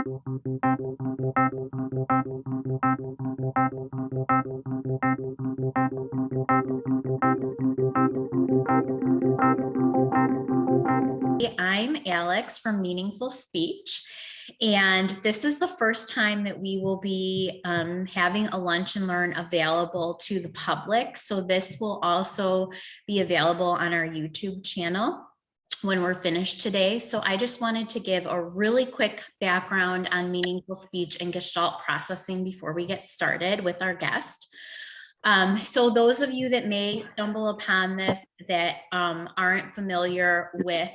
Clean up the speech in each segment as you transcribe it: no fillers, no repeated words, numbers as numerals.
I'm Alex from Meaningful Speech, and this is the first time that we will be having a lunch and learn available to the public. So this will also be available on our YouTube channel when we're finished today. So I just wanted to give a really quick background on meaningful speech and gestalt processing before we get started with our guest. So those of you that may stumble upon this that aren't familiar with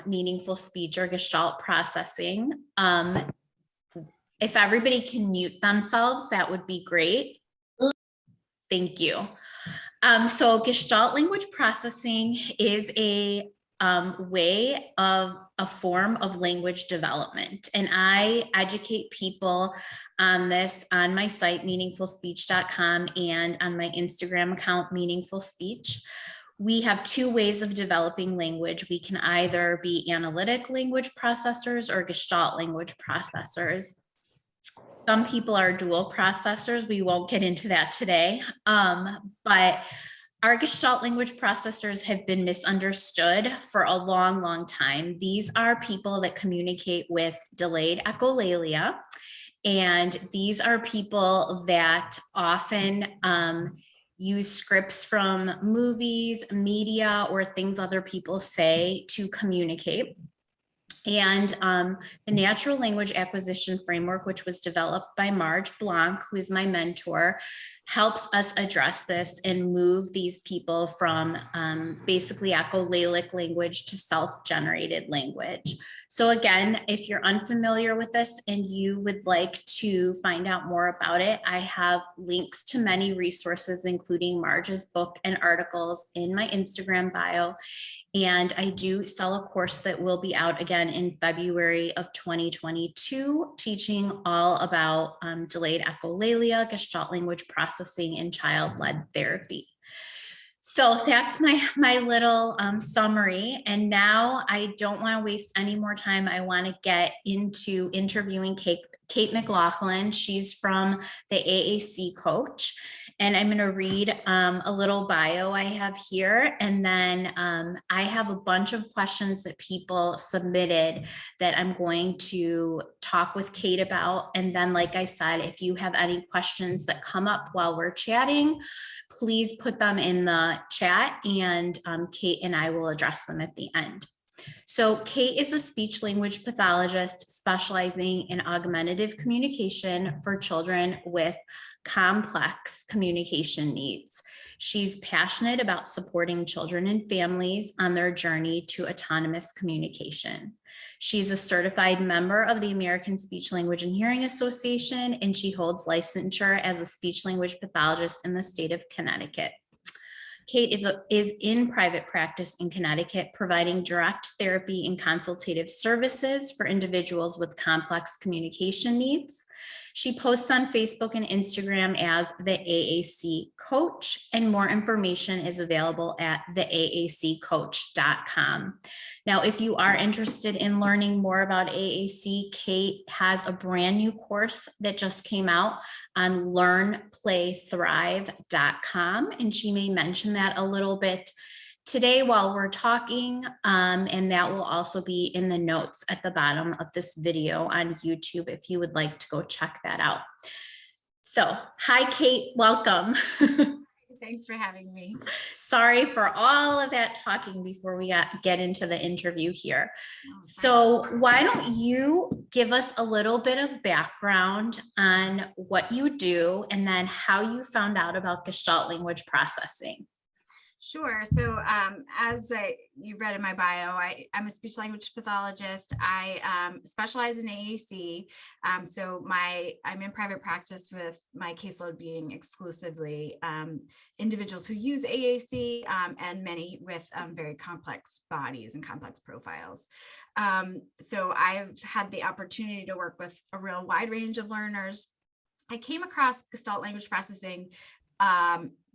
meaningful speech or gestalt processing, if everybody can mute themselves, that would be great. Thank you. So gestalt language processing is a way of a form of language development. And I educate people on this on my site, meaningfulspeech.com, and on my Instagram account, Meaningful Speech. We have two ways of developing language. We can either be analytic language processors or gestalt language processors. Some people are dual processors. We won't get into that today, but our gestalt language processors have been misunderstood for a long, long time. These are people that communicate with delayed echolalia, and these are people that often use scripts from movies, media, or things other people say to communicate. And the natural language acquisition framework, which was developed by Marge Blanc, who is my mentor, helps us address this and move these people from basically echolalic language to self-generated language. So again, if you're unfamiliar with this and you would like to find out more about it, I have links to many resources, including Marge's book and articles in my Instagram bio. And I do sell a course that will be out again in February of 2022, teaching all about delayed echolalia, gestalt language processing, and child-led therapy. So that's my little summary. And now I don't want to waste any more time. I want to get into interviewing Kate McLaughlin. She's from the AAC coach. And I'm going to read a little bio I have here. And then I have a bunch of questions that people submitted that I'm going to talk with Kate about. And then, like I said, if you have any questions that come up while we're chatting, please put them in the chat, and Kate and I will address them at the end. So Kate is a speech language pathologist specializing in augmentative communication for children with complex communication needs. She's passionate about supporting children and families on their journey to autonomous communication. She's a certified member of the American Speech Language and Hearing Association, and she holds licensure as a speech language pathologist in the state of Connecticut. Kate is in private practice in Connecticut, providing direct therapy and consultative services for individuals with complex communication needs. She posts on Facebook and Instagram as the AAC Coach, and more information is available at theaaccoach.com. Now, if you are interested in learning more about AAC, Kate has a brand new course that just came out on learnplaythrive.com, and she may mention that a little bit today while we're talking, and that will also be in the notes at the bottom of this video on YouTube if you would like to go check that out. So, hi Kate, welcome. Thanks for having me. Sorry for all of that talking before we get into the interview here. So why don't you give us a little bit of background on what you do and then how you found out about gestalt language processing? Sure. So as you read in my bio, I'm a speech language pathologist. I specialize in AAC. So I'm in private practice with my caseload being exclusively individuals who use AAC and many with very complex bodies and complex profiles. So I've had the opportunity to work with a real wide range of learners. I came across gestalt language processing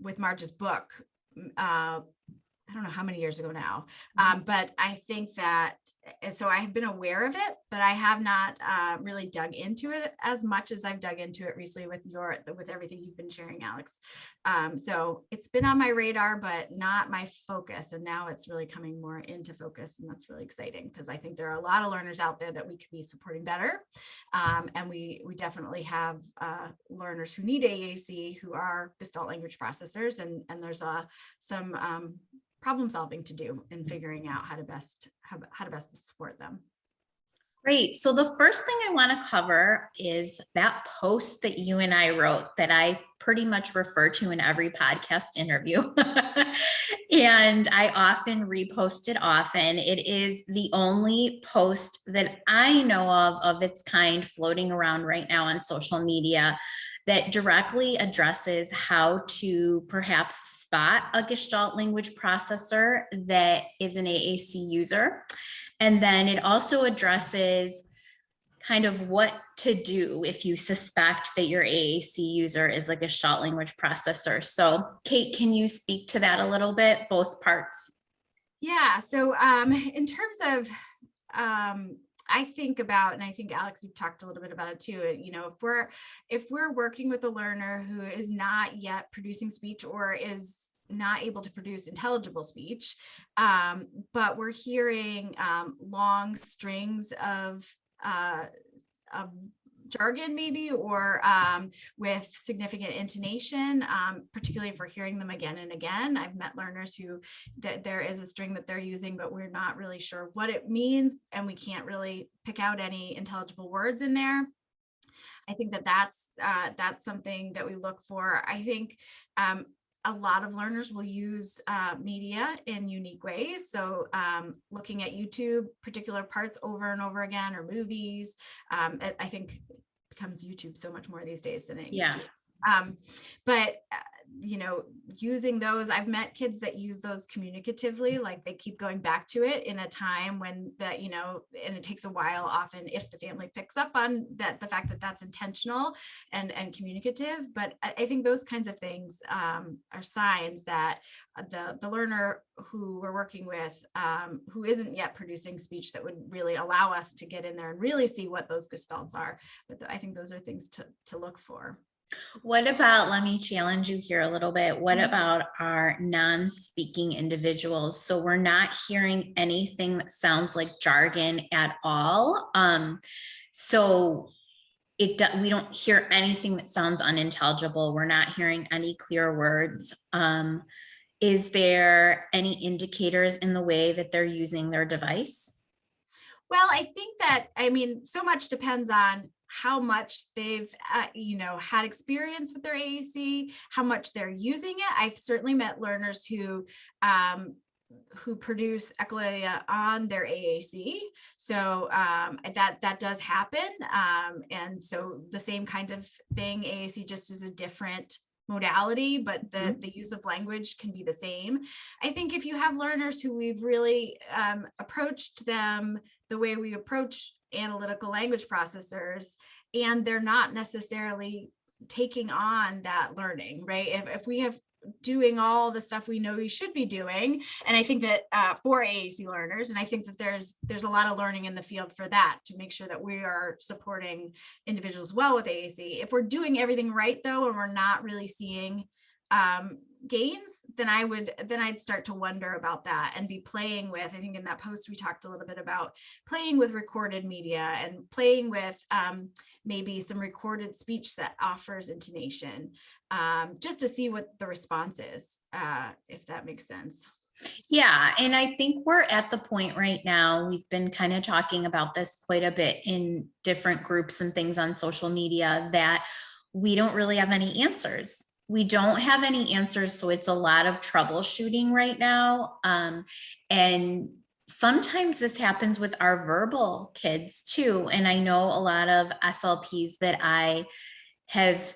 with Marge's book I don't know how many years ago now, but I think that, so I have been aware of it, but I have not really dug into it as much as I've dug into it recently with everything you've been sharing, Alex. So it's been on my radar, but not my focus. And now it's really coming more into focus. And that's really exciting because I think there are a lot of learners out there that we could be supporting better. And we definitely have learners who need AAC who are gestalt language processors. And there's some problem solving to do in figuring out how to best support them. Great. So the first thing I want to cover is that post that you and I wrote that I pretty much refer to in every podcast interview. And I often repost it often. It is the only post that I know of its kind floating around right now on social media that directly addresses how to perhaps spot a gestalt language processor that is an AAC user. And then it also addresses kind of what to do if you suspect that your AAC user is a gestalt language processor. So Kate, can you speak to that a little bit, both parts? Yeah, so in terms of, I think about, and I think Alex, you've talked a little bit about it too, you know, if we're working with a learner who is not yet producing speech or is not able to produce intelligible speech, but we're hearing long strings of jargon maybe, or with significant intonation, particularly if we're hearing them again and again. I've met learners who that there is a string that they're using, but we're not really sure what it means, and we can't really pick out any intelligible words in there. I think that that's something that we look for. I think a lot of learners will use media in unique ways. So looking at YouTube, particular parts over and over again, or movies, I think becomes YouTube so much more these days than it used to. But you know, using those, I've met kids that use those communicatively, like they keep going back to it in a time when that, you know, and it takes a while often if the family picks up on that, the fact that that's intentional and communicative. But I think those kinds of things are signs that the learner who we're working with, who isn't yet producing speech that would really allow us to get in there and really see what those gestalts are. But I think those are things to look for. What about, let me challenge you here a little bit. What about our non-speaking individuals? So we're not hearing anything that sounds like jargon at all. So we don't hear anything that sounds unintelligible. We're not hearing any clear words. Is there any indicators in the way that they're using their device? Well, I think that, I mean, so much depends on how much they've, you know, had experience with their AAC, how much they're using it. I've certainly met learners who produce echolalia on their AAC. So that does happen. And so the same kind of thing, AAC just is a different modality, but the use of language can be the same. I think if you have learners who we've really approached them the way we approach analytical language processors, and they're not necessarily taking on that learning, right? If we have doing all the stuff we know we should be doing, and I think that for AAC learners, and I think that there's a lot of learning in the field for that, to make sure that we are supporting individuals well with AAC. If we're doing everything right though, and we're not really seeing gains, then I'd start to wonder about that and be playing with, I think in that post we talked a little bit about playing with recorded media and playing with maybe some recorded speech that offers intonation, just to see what the response is, if that makes sense. Yeah, and I think we're at the point right now, we've been kind of talking about this quite a bit in different groups and things on social media, that we don't really have any answers. We don't have any answers, so it's a lot of troubleshooting right now. And sometimes this happens with our verbal kids too. And I know a lot of SLPs that I have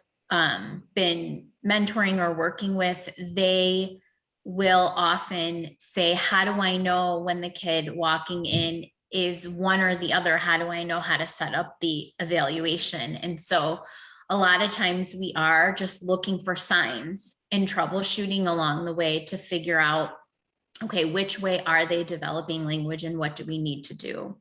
been mentoring or working with, they will often say, how do I know when the kid walking in is one or the other? How do I know how to set up the evaluation? And so a lot of times we are just looking for signs and troubleshooting along the way to figure out okay, which way are they developing language and what do we need to do?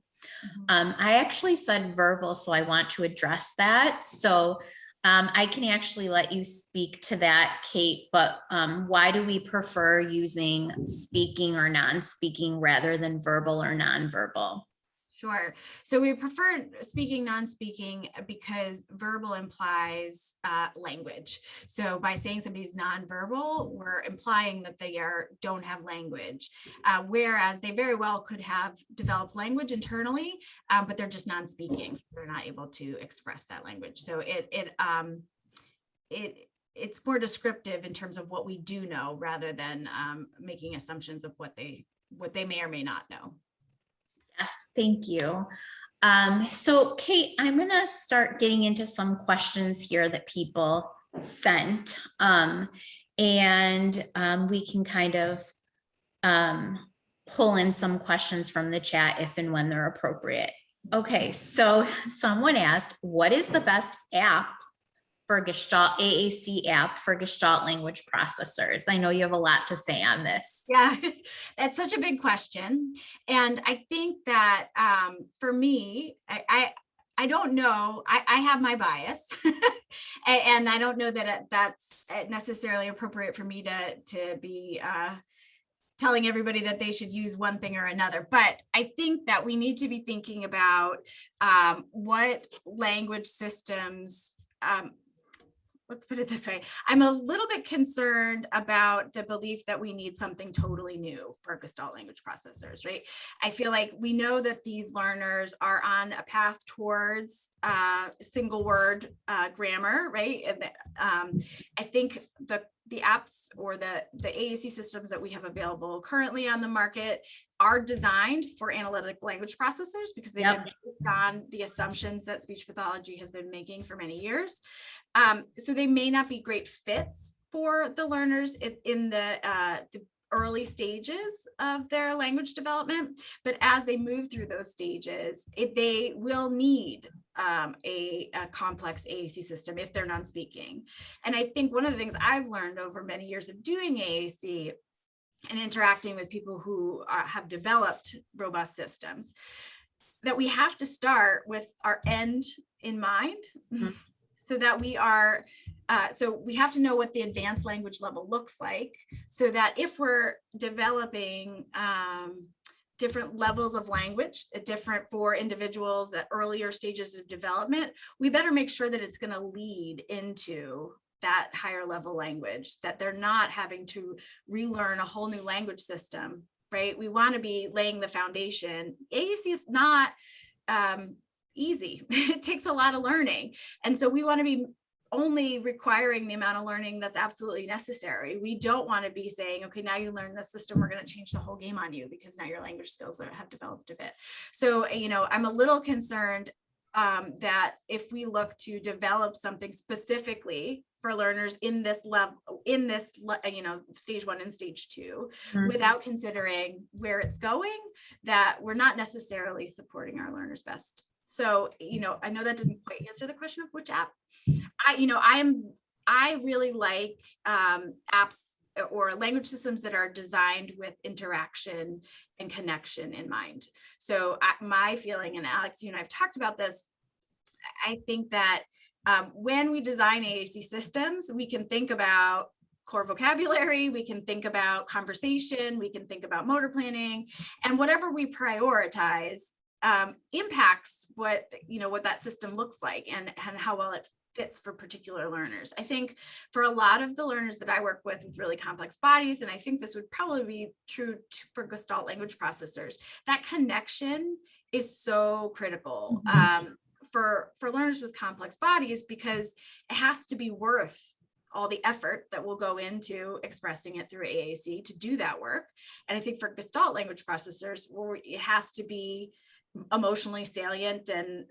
I actually said verbal, so I want to address that. So I can actually let you speak to that, Kate, but why do we prefer using speaking or non-speaking rather than verbal or non-verbal? Sure. So we prefer speaking, non-speaking because verbal implies language. So by saying somebody's non-verbal, we're implying that they don't have language, whereas they very well could have developed language internally, but they're just non-speaking. So they're not able to express that language. So it's more descriptive in terms of what we do know rather than making assumptions of what they may or may not know. Yes, thank you. So Kate, I'm going to start getting into some questions here that people sent. We can kind of pull in some questions from the chat if and when they're appropriate. Okay, so someone asked, what is the best app for Gestalt, AAC app for Gestalt language processors? I know you have a lot to say on this. Yeah, that's such a big question. And I think that for me, I don't know, I have my bias and I don't know that that's necessarily appropriate for me to be telling everybody that they should use one thing or another. But I think that we need to be thinking about what language systems, let's put it this way. I'm a little bit concerned about the belief that we need something totally new for Gestalt language processors, right? I feel like we know that these learners are on a path towards single word grammar, right? And I think the apps or the AAC systems that we have available currently on the market are designed for analytic language processors because they've been based on the assumptions that speech pathology has been making for many years. So they may not be great fits for the learners in the early stages of their language development, but as they move through those stages, they will need a complex AAC system if they're non-speaking. And I think one of the things I've learned over many years of doing AAC and interacting with people who have developed robust systems, that we have to start with our end in mind. Mm-hmm. So that we are, so we have to know what the advanced language level looks like, so that if we're developing different levels of language, different for individuals at earlier stages of development, we better make sure that it's going to lead into that higher level language, that they're not having to relearn a whole new language system, right? We want to be laying the foundation. AAC is not easy. It takes a lot of learning. And so we want to be only requiring the amount of learning that's absolutely necessary. We don't want to be saying, okay, now you learn this system, we're going to change the whole game on you because now your language skills have developed a bit. So, I'm a little concerned that if we look to develop something specifically for learners in this level, stage 1 and stage 2, without considering where it's going, that we're not necessarily supporting our learners best. So, I know that didn't quite answer the question of which app. I really like apps or language systems that are designed with interaction and connection in mind. So my feeling, and Alex, you and I have talked about this, I think that when we design AAC systems, we can think about core vocabulary, we can think about conversation, we can think about motor planning, and whatever we prioritize impacts what that system looks like and how well it fits for particular learners. I think for a lot of the learners that I work with really complex bodies, and I think this would probably be true for Gestalt language processors, that connection is so critical for learners with complex bodies, because it has to be worth all the effort that will go into expressing it through AAC to do that work. And I think for Gestalt language processors, it has to be emotionally salient, and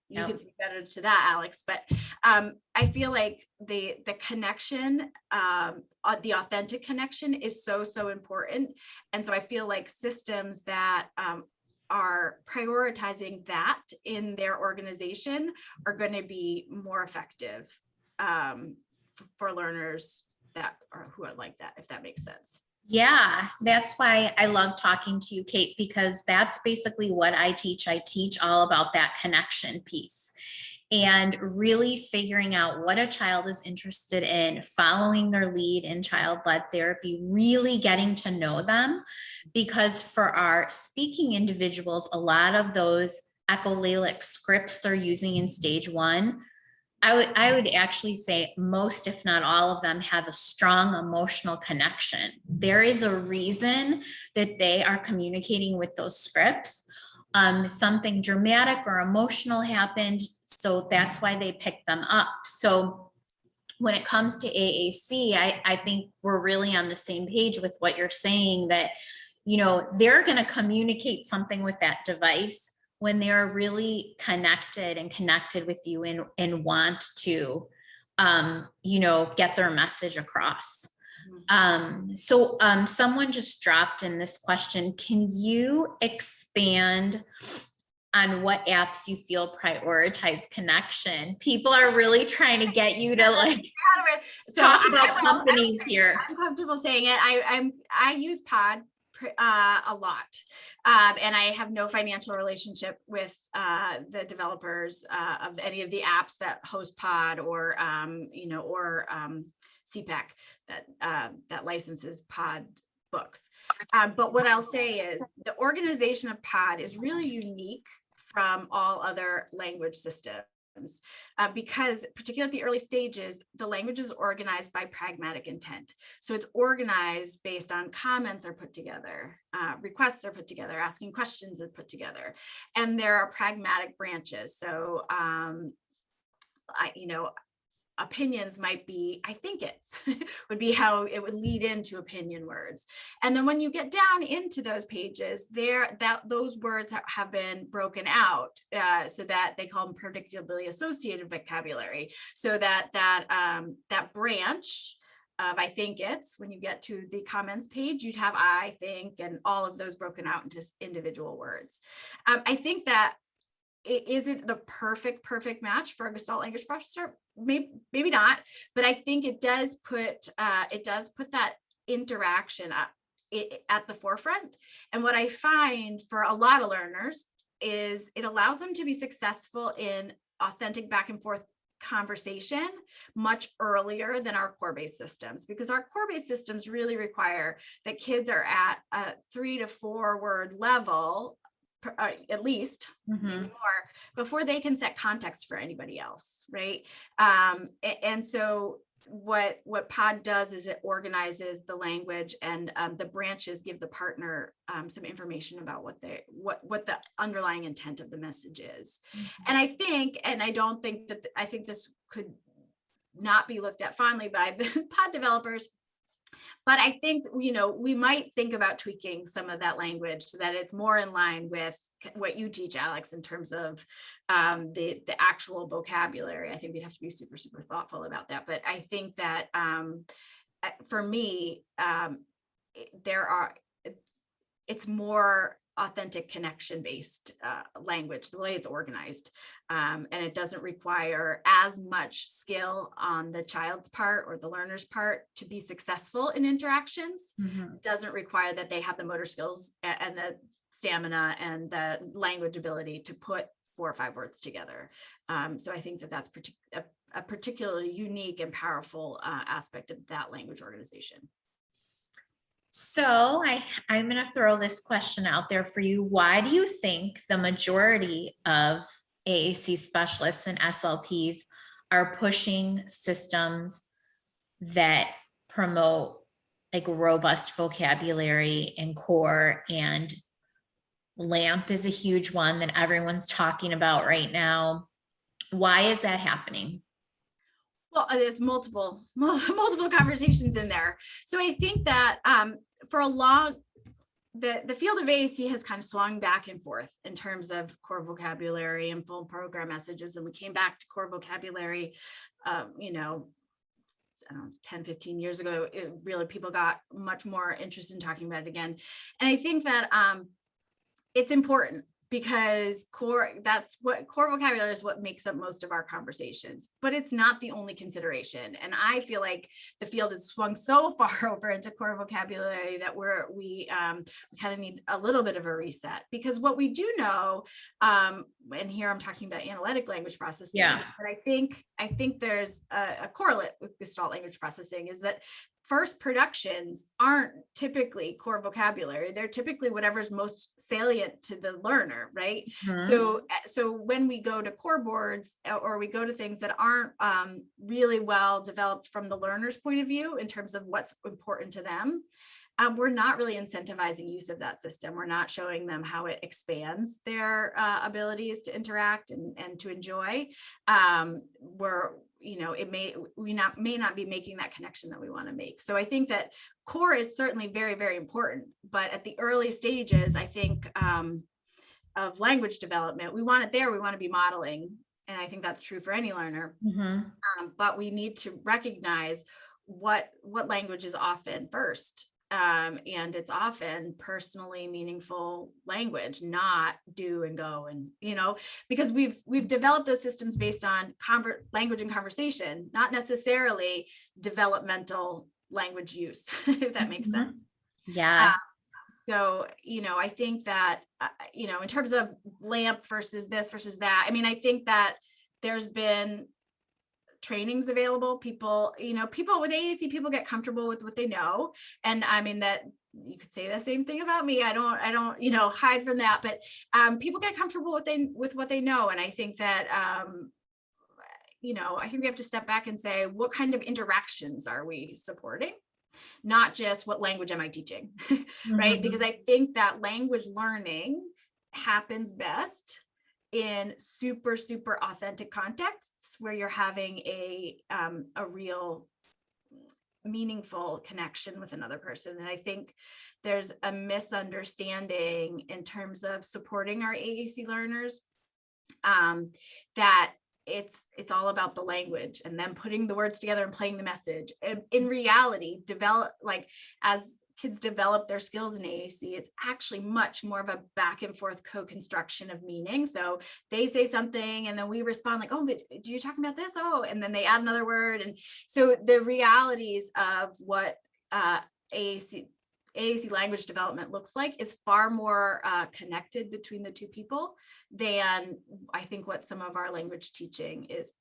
you can speak better to that, Alex, but I feel like the connection, the authentic connection is so important. And so I feel like systems that are prioritizing that in their organization are going to be more effective for learners who are like that, if that makes sense. Yeah, that's why I love talking to you, Kate, because that's basically what I teach. I teach all about that connection piece and really figuring out what a child is interested in, following their lead in child-led therapy, really getting to know them. Because for our speaking individuals, a lot of those echolalic scripts they're using in stage one, I would actually say most, if not all of them, have a strong emotional connection. There is a reason that they are communicating with those scripts. Something dramatic or emotional happened, so that's why they picked them up. So when it comes to AAC, I think we're really on the same page with what you're saying, that, you know, they're going to communicate something with that device when they're really connected with you and want to, you know, get their message across. Someone just dropped in this question. Can you expand on what apps you feel prioritize connection? People are really trying to get you to like talk about companies here. I'm comfortable saying it. I use Pod a lot, and I have no financial relationship with the developers of any of the apps that host Pod or CPAC that licenses Pod books. But what I'll say is the organization of Pod is really unique from all other language systems. Because particularly at the early stages, the language is organized by pragmatic intent. So it's organized based on comments are put together, requests are put together, asking questions are put together, and there are pragmatic branches. So, opinions might be, I think it's, would be how it would lead into opinion words. And then when you get down into those pages, those words have been broken out so that they call them predictably associated vocabulary. So that branch of I think it's, when you get to the comments page, you'd have I think and all of those broken out into individual words. I think that it isn't the perfect match for a Gestalt language processor. Maybe not, but I think it does put that interaction at the forefront. And what I find for a lot of learners is it allows them to be successful in authentic back and forth conversation much earlier than our core-based systems, because our core-based systems really require that kids are at a 3 to 4 word level at least, maybe more, before they can set context for anybody else, right? And so what Pod does is it organizes the language, and the branches give the partner some information about what the underlying intent of the message is. And I think this could not be looked at fondly by the Pod developers. But I think, we might think about tweaking some of that language so that it's more in line with what you teach, Alex, in terms of the actual vocabulary. I think we'd have to be super, super thoughtful about that. But I think that for me, it's more authentic connection-based language, the way it's organized. And it doesn't require as much skill on the child's part or the learner's part to be successful in interactions. It doesn't require that they have the motor skills and the stamina and the language ability to put 4 or 5 words together. So I think that's a particularly unique and powerful aspect of that language organization. So I'm going to throw this question out there for you. Why do you think the majority of AAC specialists and SLPs are pushing systems that promote like robust vocabulary and core, and LAMP is a huge one that everyone's talking about right now? Why is that happening? Well, there's multiple conversations in there. So I think that for a long, the field of AAC has kind of swung back and forth in terms of core vocabulary and full program messages. And we came back to core vocabulary, 10, 15 years ago. Really, people got much more interested in talking about it again. And I think that it's important. because core vocabulary is what makes up most of our conversations, but it's not the only consideration. And I feel like the field has swung so far over into core vocabulary that we kind of need a little bit of a reset, because what we do know, and here I'm talking about analytic language processing, but I think there's a correlate with gestalt language processing, is that first productions aren't typically core vocabulary. They're typically whatever's most salient to the learner, right? So when we go to core boards, or we go to things that aren't really well developed from the learner's point of view in terms of what's important to them, we're not really incentivizing use of that system. We're not showing them how it expands their abilities to interact and to enjoy. It may not be making that connection that we want to make. So I think that core is certainly very, very important, but at the early stages, I think of language development, we want it there. We want to be modeling, and I think that's true for any learner. But we need to recognize what language is often first. And it's often personally meaningful language, not do and go, and because we've developed those systems based on language and conversation, not necessarily developmental language use, if that makes sense. So I think that in terms of LAMP versus this versus that, I mean, I think that there's been trainings available. People with AAC, people get comfortable with what they know. And I mean, that you could say the same thing about me. I don't hide from that, but people get comfortable with what they know. And I think that, I think we have to step back and say, what kind of interactions are we supporting? Not just what language am I teaching, right? Because I think that language learning happens best in super, super authentic contexts where you're having a real meaningful connection with another person. And I think there's a misunderstanding in terms of supporting our AAC learners, that it's all about the language and then putting the words together and playing the message. And in reality, as kids develop their skills in AAC, it's actually much more of a back and forth co-construction of meaning. So they say something and then we respond like, oh, but do you talking about this? Oh, and then they add another word. And so the realities of what AAC language development looks like is far more connected between the two people than I think what some of our language teaching is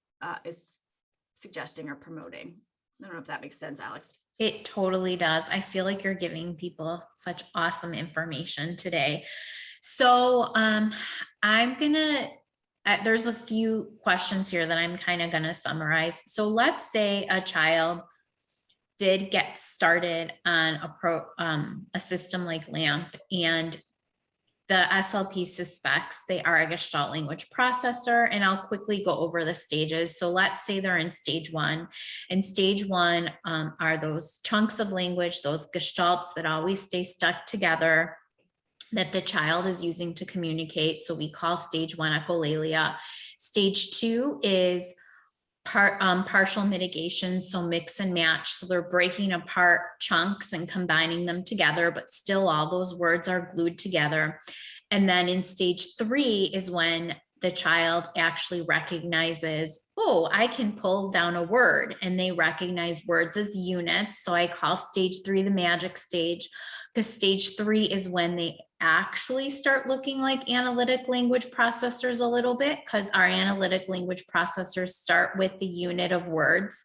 suggesting or promoting. I don't know if that makes sense, Alex. It totally does. I feel like you're giving people such awesome information today. So there's a few questions here that I'm kind of going to summarize. So let's say a child did get started on a system like LAMP, and the SLP suspects they are a gestalt language processor, and I'll quickly go over the stages. So let's say they're in stage 1, and stage 1 are those chunks of language, those gestalts that always stay stuck together that the child is using to communicate. So we call stage 1 echolalia. Stage 2 is partial mitigation, so mix and match. So they're breaking apart chunks and combining them together, but still all those words are glued together. And then in stage 3 is when the child actually recognizes, oh, I can pull down a word, and they recognize words as units. So I call stage 3 the magic stage, because stage 3 is when they actually start looking like analytic language processors a little bit, because our analytic language processors start with the unit of words.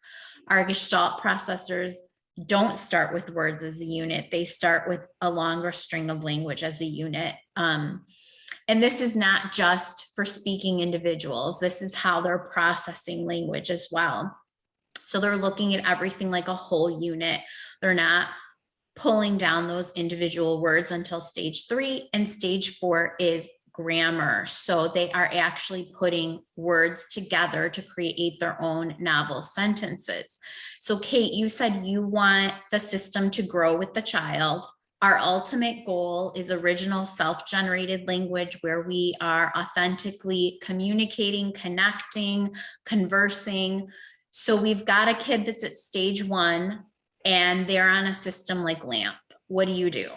Our gestalt processors don't start with words as a unit. They start with a longer string of language as a unit. And this is not just for speaking individuals. This is how they're processing language as well. So they're looking at everything like a whole unit. They're not pulling down those individual words until stage 3, and stage 4 is grammar. So they are actually putting words together to create their own novel sentences. So Kate, you said you want the system to grow with the child. Our ultimate goal is original self-generated language, where we are authentically communicating, connecting, conversing. So we've got a kid that's at stage 1 and they're on a system like LAMP. What do you do?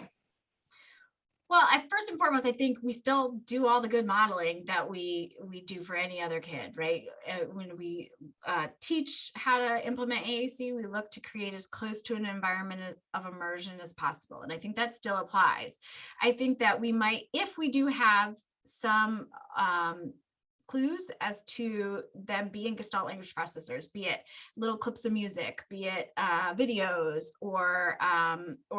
Well, first and foremost, I think we still do all the good modeling that we do for any other kid, right? When we teach how to implement AAC, we look to create as close to an environment of immersion as possible. And I think that still applies. I think that we might, if we do have some clues as to them being Gestalt language processors, be it little clips of music, be it videos, or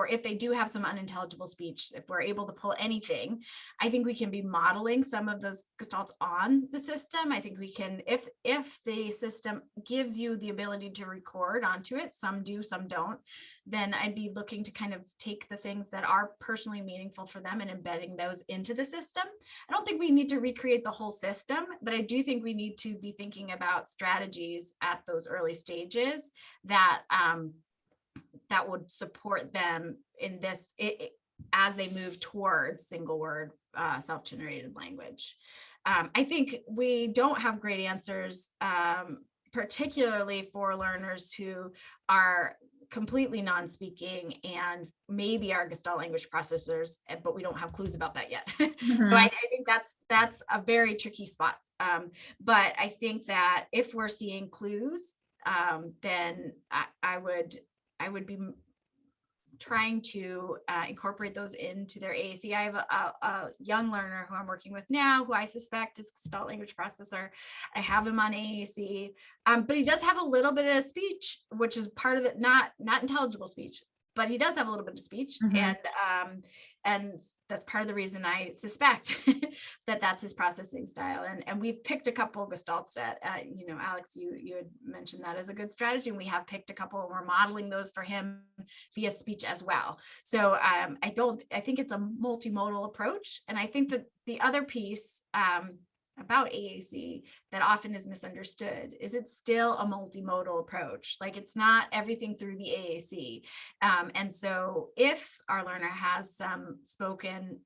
if they do have some unintelligible speech, if we're able to pull anything, I think we can be modeling some of those Gestalts on the system. I think we can, if the system gives you the ability to record onto it, some do, some don't, then I'd be looking to kind of take the things that are personally meaningful for them and embedding those into the system. I don't think we need to recreate the whole system, but I do think we need to be thinking about strategies at those early stages that that would support them in this as they move towards single word self-generated language. I think we don't have great answers, particularly for learners who are completely non-speaking and maybe are Gestalt language processors, but we don't have clues about that yet. Mm-hmm. So I think that's a very tricky spot. But I think that if we're seeing clues, then I would be trying to incorporate those into their AAC. I have a young learner who I'm working with now, who I suspect is Gestalt language processor. I have him on AAC, but he does have a little bit of speech, which is part of it, not intelligible speech, but he does have a little bit of speech. Mm-hmm. And that's part of the reason I suspect that that's his processing style. And we've picked a couple of Gestalts that, Alex, you had mentioned that as a good strategy. And we have picked a couple and we're modeling those for him via speech as well. So I think it's a multimodal approach. And I think that the other piece about AAC that often is misunderstood is it's still a multimodal approach. Like it's not everything through the AAC. And so if our learner has some spoken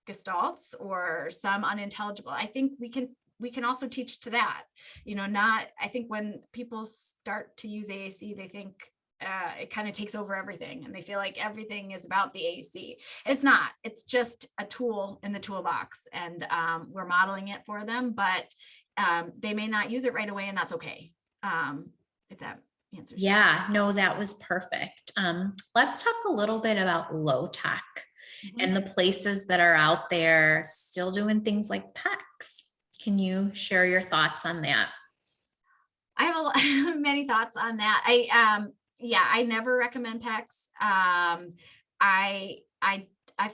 gestalts or some unintelligible, I think we can also teach to that. I think when people start to use AAC, they think it kind of takes over everything and they feel like everything is about the AAC. It's not, it's just a tool in the toolbox, and we're modeling it for them, but they may not use it right away, and that's okay. If that answers. Yeah, no, that was perfect. Let's talk a little bit about low tech and the places that are out there still doing things like PECs. Can you share your thoughts on that? I have many thoughts on that. I never recommend PECs. I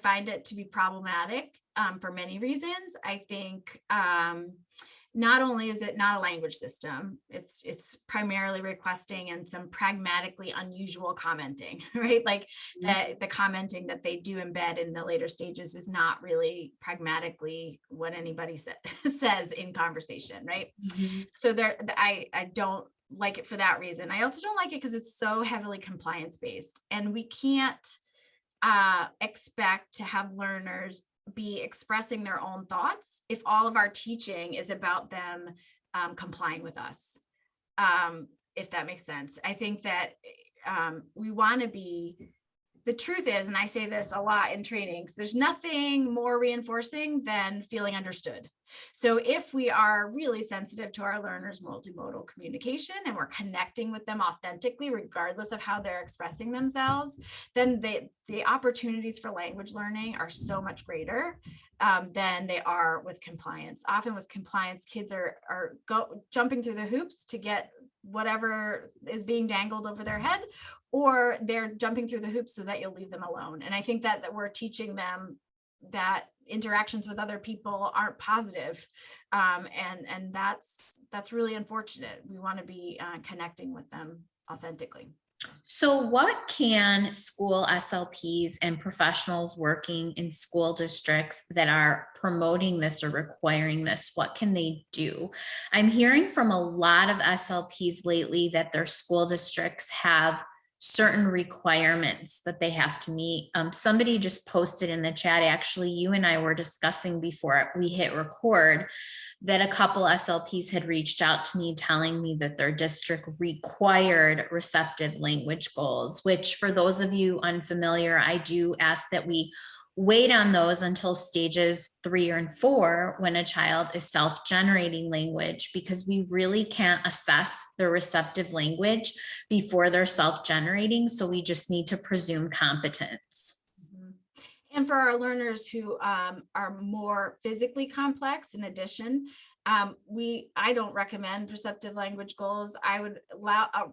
find it to be problematic for many reasons. I think not only is it not a language system, it's primarily requesting and some pragmatically unusual commenting, right? Like the commenting that they do embed in the later stages is not really pragmatically what anybody says in conversation, right? Mm-hmm. So I don't like it for that reason. I also don't like it because it's so heavily compliance based, and we can't expect to have learners be expressing their own thoughts if all of our teaching is about them complying with us, if that makes sense. I think that we want to be, the truth is, and I say this a lot in trainings, there's nothing more reinforcing than feeling understood. So if we are really sensitive to our learners' multimodal communication and we're connecting with them authentically, regardless of how they're expressing themselves, then the opportunities for language learning are so much greater than they are with compliance. Often with compliance, kids are jumping through the hoops to get whatever is being dangled over their head, or they're jumping through the hoops so that you'll leave them alone. And I think that we're teaching them that interactions with other people aren't positive. And that's really unfortunate. We want to be connecting with them authentically. So what can school SLPs and professionals working in school districts that are promoting this or requiring this, what can they do? I'm hearing from a lot of SLPs lately that their school districts have certain requirements that they have to meet. Somebody just posted in the chat, actually, you and I were discussing before we hit record, that a couple SLPs had reached out to me telling me that their district required receptive language goals, which for those of you unfamiliar, I do ask that we wait on those until stages 3 and 4 when a child is self-generating language, because we really can't assess their receptive language before they're self-generating. So we just need to presume competence. And for our learners who are more physically complex, in addition, I don't recommend receptive language goals. I would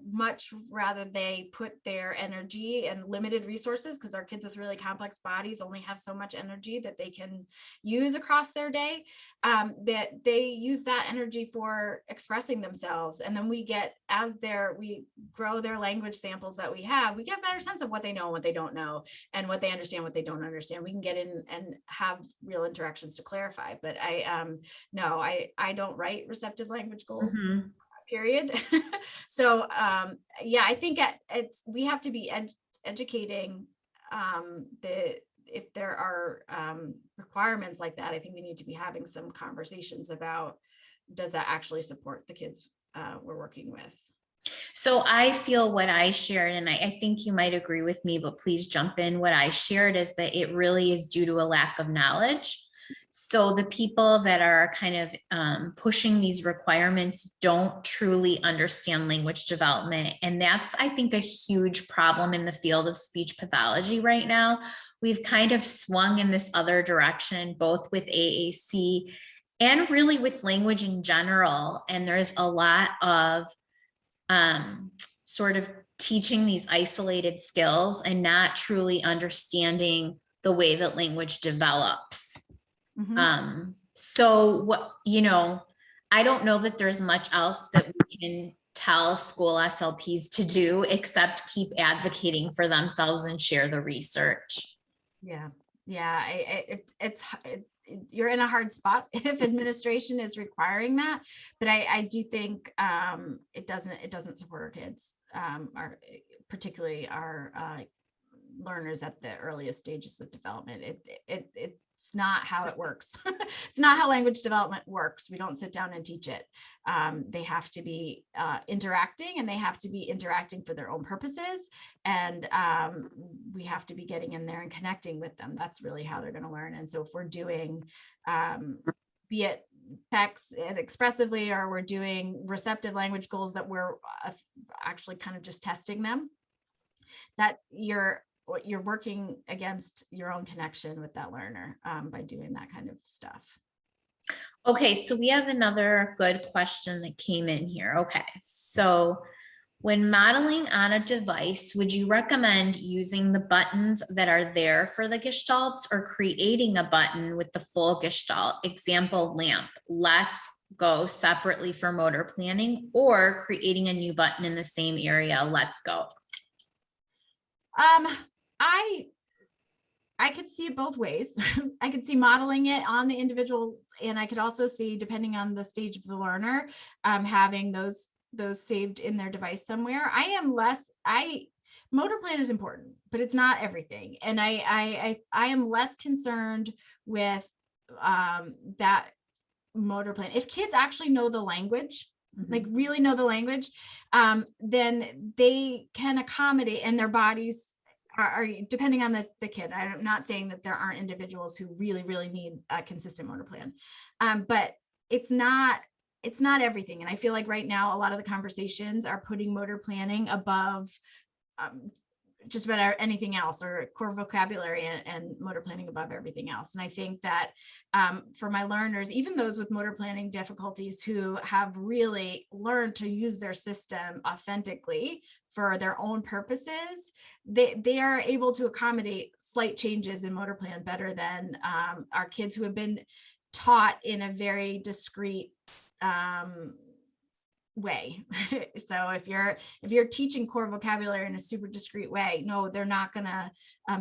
much rather they put their energy and limited resources, because our kids with really complex bodies only have so much energy that they can use across their day, that they use that energy for expressing themselves. And then we grow their language samples that we get a better sense of what they know and what they don't know, and what they understand, what they don't understand. We can get in and have real interactions to clarify. But I don't write receptive language goals, period. So I think we have to be educating if there are requirements like that. I think we need to be having some conversations about, does that actually support the kids we're working with? So I feel what I shared, and I think you might agree with me, but please jump in. What I shared is that it really is due to a lack of knowledge. So the people that are kind of pushing these requirements don't truly understand language development. And that's, I think, a huge problem in the field of speech pathology right now. We've kind of swung in this other direction, both with AAC and really with language in general. And there's a lot of sort of teaching these isolated skills and not truly understanding the way that language develops. So what, I don't know that there's much else that we can tell school SLPs to do except keep advocating for themselves and share the research. Yeah. You're in a hard spot if administration is requiring that, but I do think it doesn't support our kids, particularly our learners at the earliest stages of development. It's not how it works. It's not how language development works. We don't sit down and teach it. They have to be interacting, and they have to be interacting for their own purposes. And we have to be getting in there and connecting with them. That's really how they're going to learn. And so if we're doing, be it text and expressively, or we're doing receptive language goals that we're actually kind of just testing them, that you're working against your own connection with that learner by doing that kind of stuff. Okay, so we have another good question that came in here. Okay, so when modeling on a device, would you recommend using the buttons that are there for the gestalts, or creating a button with the full gestalt? Example, lamp, let's go, separately for motor planning, or creating a new button in the same area, let's go? I could see it both ways. I could see modeling it on the individual, and I could also see, depending on the stage of the learner, having those saved in their device somewhere. Motor plan is important, but it's not everything. And I am less concerned with that motor plan. If kids actually know the language, like really know the language, then they can accommodate, and their bodies are depending on the kid. I'm not saying that there aren't individuals who really, really need a consistent motor plan, but it's not everything. And I feel like right now, a lot of the conversations are putting motor planning above just about anything else, or core vocabulary and motor planning above everything else. And I think that for my learners, even those with motor planning difficulties who have really learned to use their system authentically for their own purposes, they are able to accommodate slight changes in motor plan better than our kids who have been taught in a very discrete way. So if you're teaching core vocabulary in a super discrete way, no, they're not going to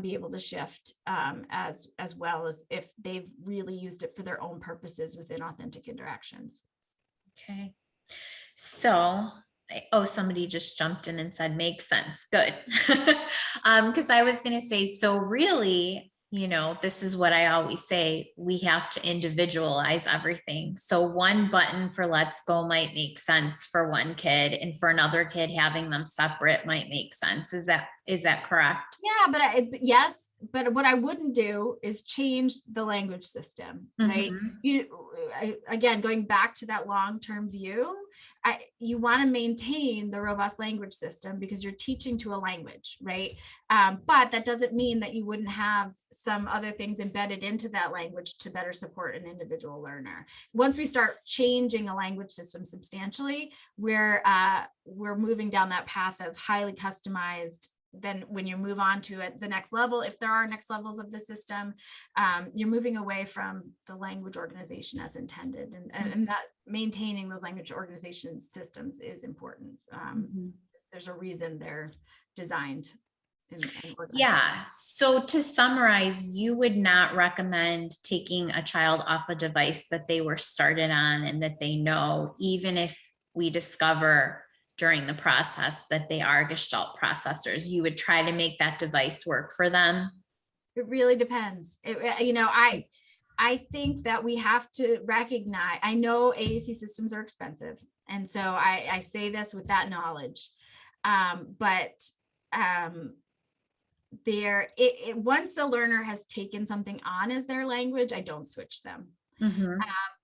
be able to shift as well as if they've really used it for their own purposes within authentic interactions. Okay. So, somebody just jumped in and said, makes sense. Good. Because I was going to say, so really, this is what I always say, we have to individualize everything. So one button for let's go might make sense for one kid, and for another kid, having them separate might make sense. Is that correct? Yeah, but yes, but what I wouldn't do is change the language system, right? Again, going back to that long-term view, you want to maintain the robust language system because you're teaching to a language, right? But that doesn't mean that you wouldn't have some other things embedded into that language to better support an individual learner. Once we start changing a language system substantially, we're moving down that path of highly customized. Then when you move on to the next level, if there are next levels of the system, you're moving away from the language organization as intended, and that maintaining those language organization systems is important. There's a reason they're designed. Yeah. So to summarize, you would not recommend taking a child off a device that they were started on and that they know, even if we discover during the process that they are gestalt processors. You would try to make that device work for them? It really depends. I think that we have to recognize, I know AAC systems are expensive. And so I say this with that knowledge. Once the learner has taken something on as their language, I don't switch them.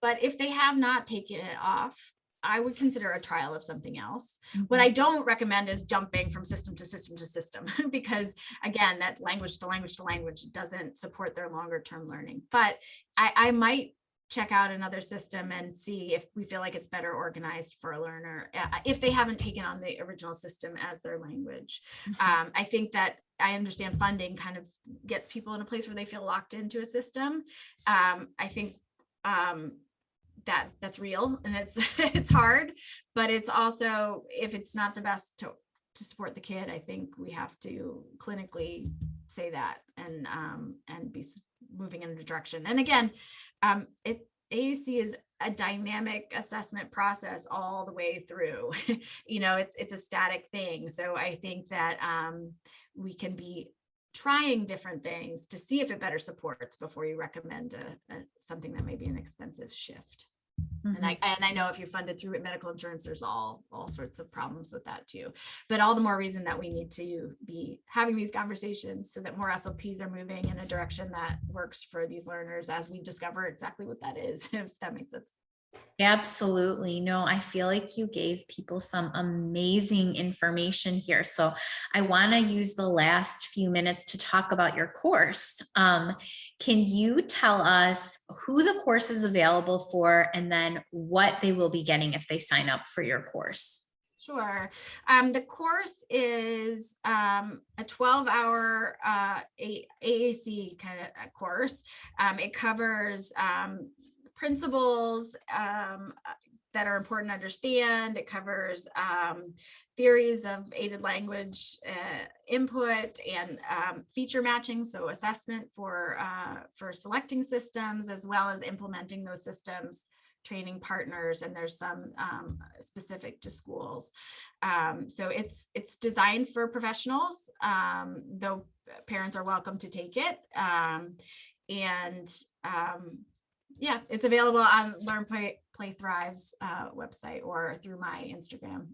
But if they have not taken it off, I would consider a trial of something else. What I don't recommend is jumping from system to system to system, because again, that language to language to language doesn't support their longer term learning. But I might check out another system and see if we feel like it's better organized for a learner, if they haven't taken on the original system as their language. I think that I understand funding kind of gets people in a place where they feel locked into a system. I think that's real, and it's hard, but it's also, if it's not the best to support the kid, I think we have to clinically say that and be moving in a direction. And again, AAC is a dynamic assessment process all the way through. It's a static thing. So I think that we can be trying different things to see if it better supports before you recommend something that may be an expensive shift. And I know if you're funded through medical insurance, there's all sorts of problems with that too. But all the more reason that we need to be having these conversations so that more SLPs are moving in a direction that works for these learners as we discover exactly what that is, if that makes sense. Absolutely. No, I feel like you gave people some amazing information here. So I want to use the last few minutes to talk about your course. Can you tell us who the course is available for, and then what they will be getting if they sign up for your course? Sure. The course is a 12-hour AAC kind of course. It covers principles that are important to understand. It covers theories of aided language input and feature matching, so assessment for selecting systems, as well as implementing those systems, training partners, and there's some specific to schools. So it's designed for professionals, though parents are welcome to take it. Yeah, it's available on Learn, Play, Thrive's website or through my Instagram.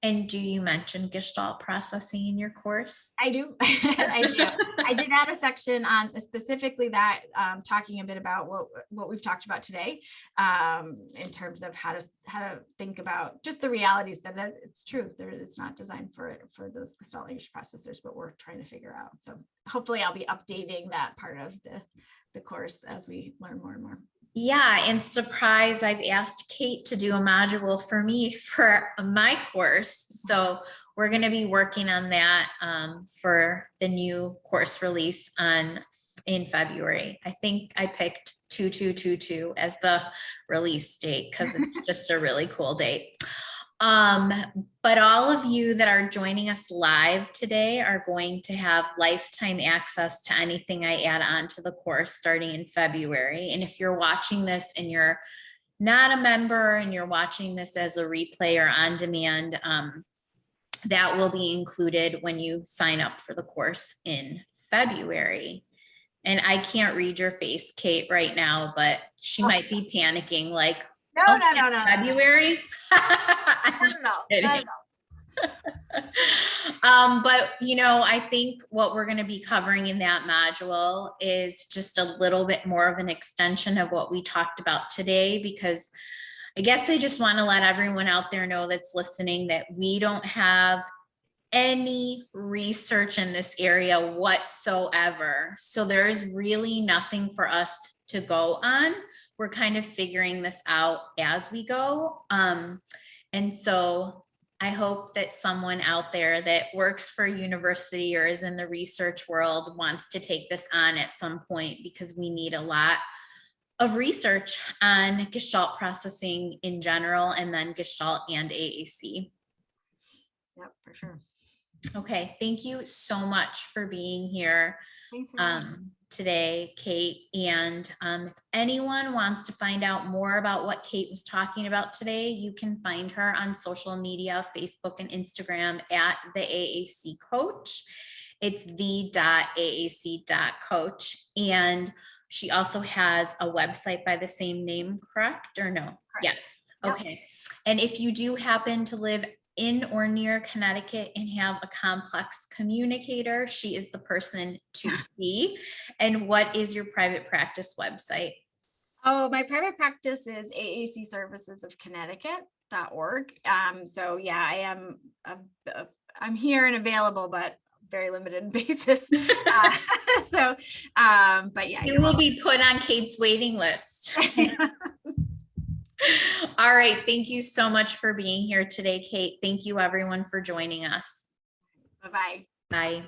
And do you mention gestalt processing in your course? I do. I do. I did add a section on specifically that, talking a bit about what we've talked about today, in terms of how to think about just the realities that it's true. It's not designed for those gestalt language processors, but we're trying to figure out. So hopefully I'll be updating that part of the course as we learn more and more. Yeah, and surprise, I've asked Kate to do a module for me for my course. So we're going to be working on that for the new course release in February. I think I picked 2222 as the release date because it's just a really cool date. But all of you that are joining us live today are going to have lifetime access to anything I add on to the course starting in February. And if you're watching this and you're not a member and you're watching this as a replay or on demand, that will be included when you sign up for the course in February. And I can't read your face, Kate, right now, but she might be panicking like, No. February? No. But I think what we're going to be covering in that module is just a little bit more of an extension of what we talked about today, because I guess I just want to let everyone out there know that's listening that we don't have any research in this area whatsoever. So there's really nothing for us to go on. We're kind of figuring this out as we go. And so I hope that someone out there that works for a university or is in the research world wants to take this on at some point, because we need a lot of research on gestalt processing in general, and then gestalt and AAC. Yep, for sure. Okay, thank you so much for being here Thanks for today, Kate. And if anyone wants to find out more about what Kate was talking about today, you can find her on social media, Facebook and Instagram at the AAC Coach. It's the.aac.coach. And she also has a website by the same name, correct or no? Correct. Yes. Yep. Okay. And if you do happen to live in or near Connecticut and have a complex communicator, she is the person to see. And what is your private practice website? Oh, my private practice is AAC Services of Connecticut.org. So yeah, I am I'm here and available, but very limited basis. But yeah, You will be put on Kate's waiting list. All right. Thank you so much for being here today, Kate. Thank you everyone for joining us. Bye-bye. Bye.